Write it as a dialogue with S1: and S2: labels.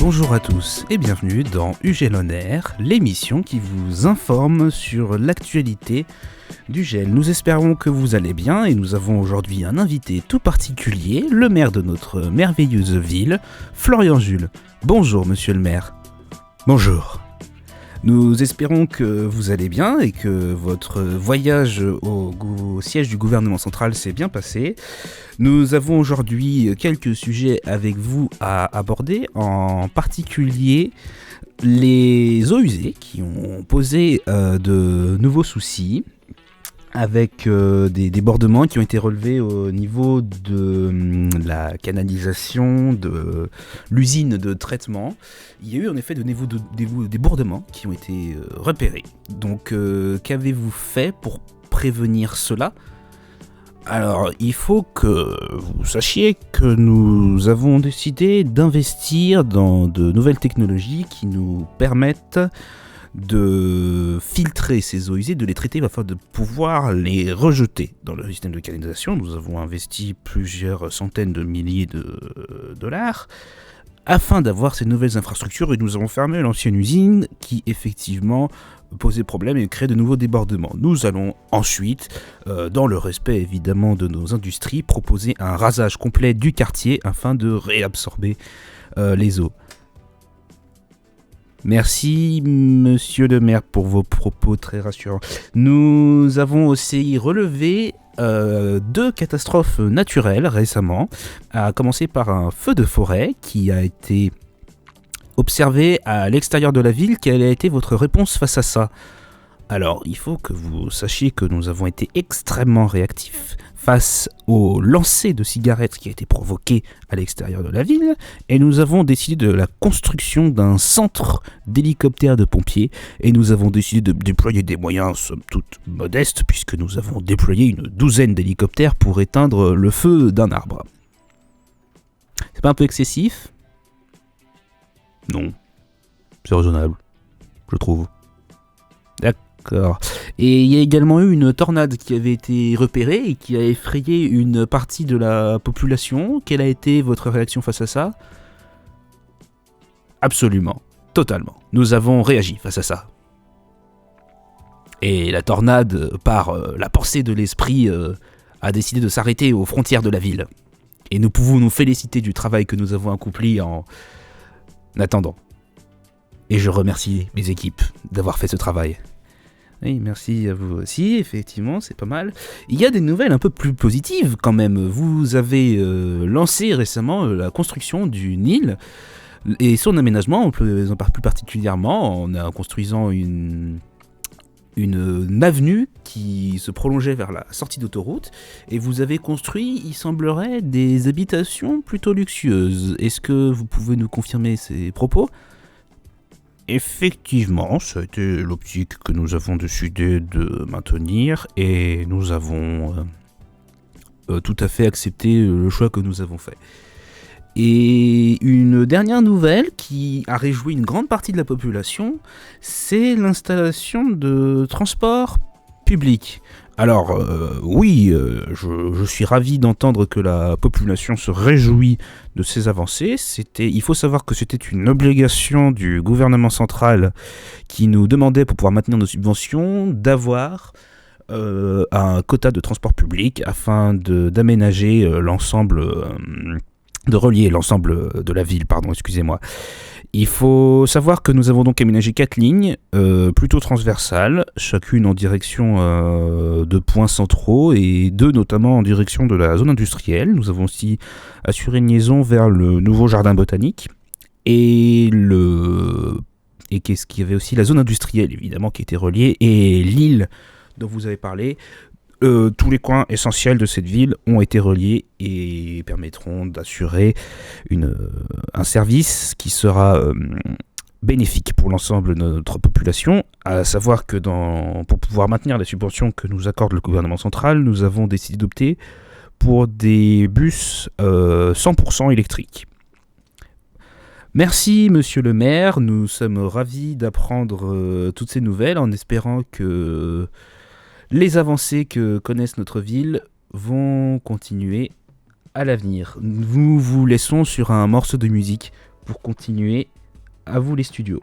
S1: Bonjour à tous et bienvenue dans UGEL On Air, l'émission qui vous informe sur l'actualité du GEL. Nous espérons que vous allez bien et nous avons aujourd'hui un invité tout particulier, le maire de notre merveilleuse ville, Florian Jules. Bonjour monsieur le maire.
S2: Bonjour.
S1: Nous espérons que vous allez bien et que votre voyage au siège du gouvernement central s'est bien passé. Nous avons aujourd'hui quelques sujets avec vous à aborder, en particulier les eaux usées qui ont posé de nouveaux soucis avec des débordements qui ont été relevés au niveau de la canalisation de l'usine de traitement. Il y a eu en effet de nouveaux débordements qui ont été repérés. Donc qu'avez-vous fait pour prévenir cela ? Alors, il faut que vous sachiez que nous avons décidé d'investir dans de nouvelles technologies qui nous permettent de filtrer ces eaux usées, de les traiter afin de pouvoir les rejeter dans le système de canalisation. Nous avons investi plusieurs centaines de milliers de dollars afin d'avoir ces nouvelles infrastructures et nous avons fermé l'ancienne usine qui effectivement posait problème et créait de nouveaux débordements. Nous allons ensuite, dans le respect évidemment de nos industries, proposer un rasage complet du quartier afin de réabsorber les eaux. Merci monsieur le maire pour vos propos très rassurants. Nous avons aussi relevé 2 catastrophes naturelles récemment, à commencer par un feu de forêt qui a été observé à l'extérieur de la ville. Quelle a été votre réponse face à ça ? Alors, il faut que vous sachiez que nous avons été extrêmement réactifs face au lancer de cigarettes qui a été provoqué à l'extérieur de la ville, et nous avons décidé de la construction d'un centre d'hélicoptères de pompiers, et nous avons décidé de déployer des moyens somme toute modestes, puisque nous avons déployé une 12aine d'hélicoptères pour éteindre le feu d'un arbre. C'est pas un peu excessif ? Non, c'est raisonnable, je trouve. D'accord. Et il y a également eu une tornade qui avait été repérée et qui a effrayé une partie de la population. Quelle a été votre réaction face à ça ? Absolument, totalement. Nous avons réagi face à ça. Et la tornade, par la pensée de l'esprit, a décidé de s'arrêter aux frontières de la ville. Et nous pouvons nous féliciter du travail que nous avons accompli en attendant. Et je remercie mes équipes d'avoir fait ce travail. Oui, merci à vous aussi, effectivement, c'est pas mal. Il y a des nouvelles un peu plus positives quand même. Vous avez lancé récemment la construction du Nil et son aménagement, plus particulièrement en construisant une avenue qui se prolongeait vers la sortie d'autoroute, et vous avez construit, il semblerait, des habitations plutôt luxueuses. Est-ce que vous pouvez nous confirmer ces propos ? Effectivement, ça a été l'optique que nous avons décidé de maintenir et nous avons tout à fait accepté le choix que nous avons fait. Et une dernière nouvelle qui a réjoui une grande partie de la population, c'est l'installation de transports publics. Alors oui, je suis ravi d'entendre que la population se réjouit de ces avancées. Il faut savoir que c'était une obligation du gouvernement central qui nous demandait, pour pouvoir maintenir nos subventions, d'avoir un quota de transport public afin d'aménager l'ensemble, de relier l'ensemble de la ville, excusez-moi. Il faut savoir que nous avons donc aménagé 4 lignes, plutôt transversales, chacune en direction de points centraux et 2 notamment en direction de la zone industrielle. Nous avons aussi assuré une liaison vers le nouveau jardin botanique et qu'est-ce qu'il y avait aussi la zone industrielle évidemment qui était reliée, et l'île dont vous avez parlé. Tous les coins essentiels de cette ville ont été reliés et permettront d'assurer un service qui sera bénéfique pour l'ensemble de notre population. À savoir que pour pouvoir maintenir les subventions que nous accorde le gouvernement central, nous avons décidé d'opter pour des bus 100% électriques. Merci monsieur le maire, nous sommes ravis d'apprendre toutes ces nouvelles en espérant que les avancées que connaissent notre ville vont continuer à l'avenir. Nous vous laissons sur un morceau de musique pour continuer À vous les studios.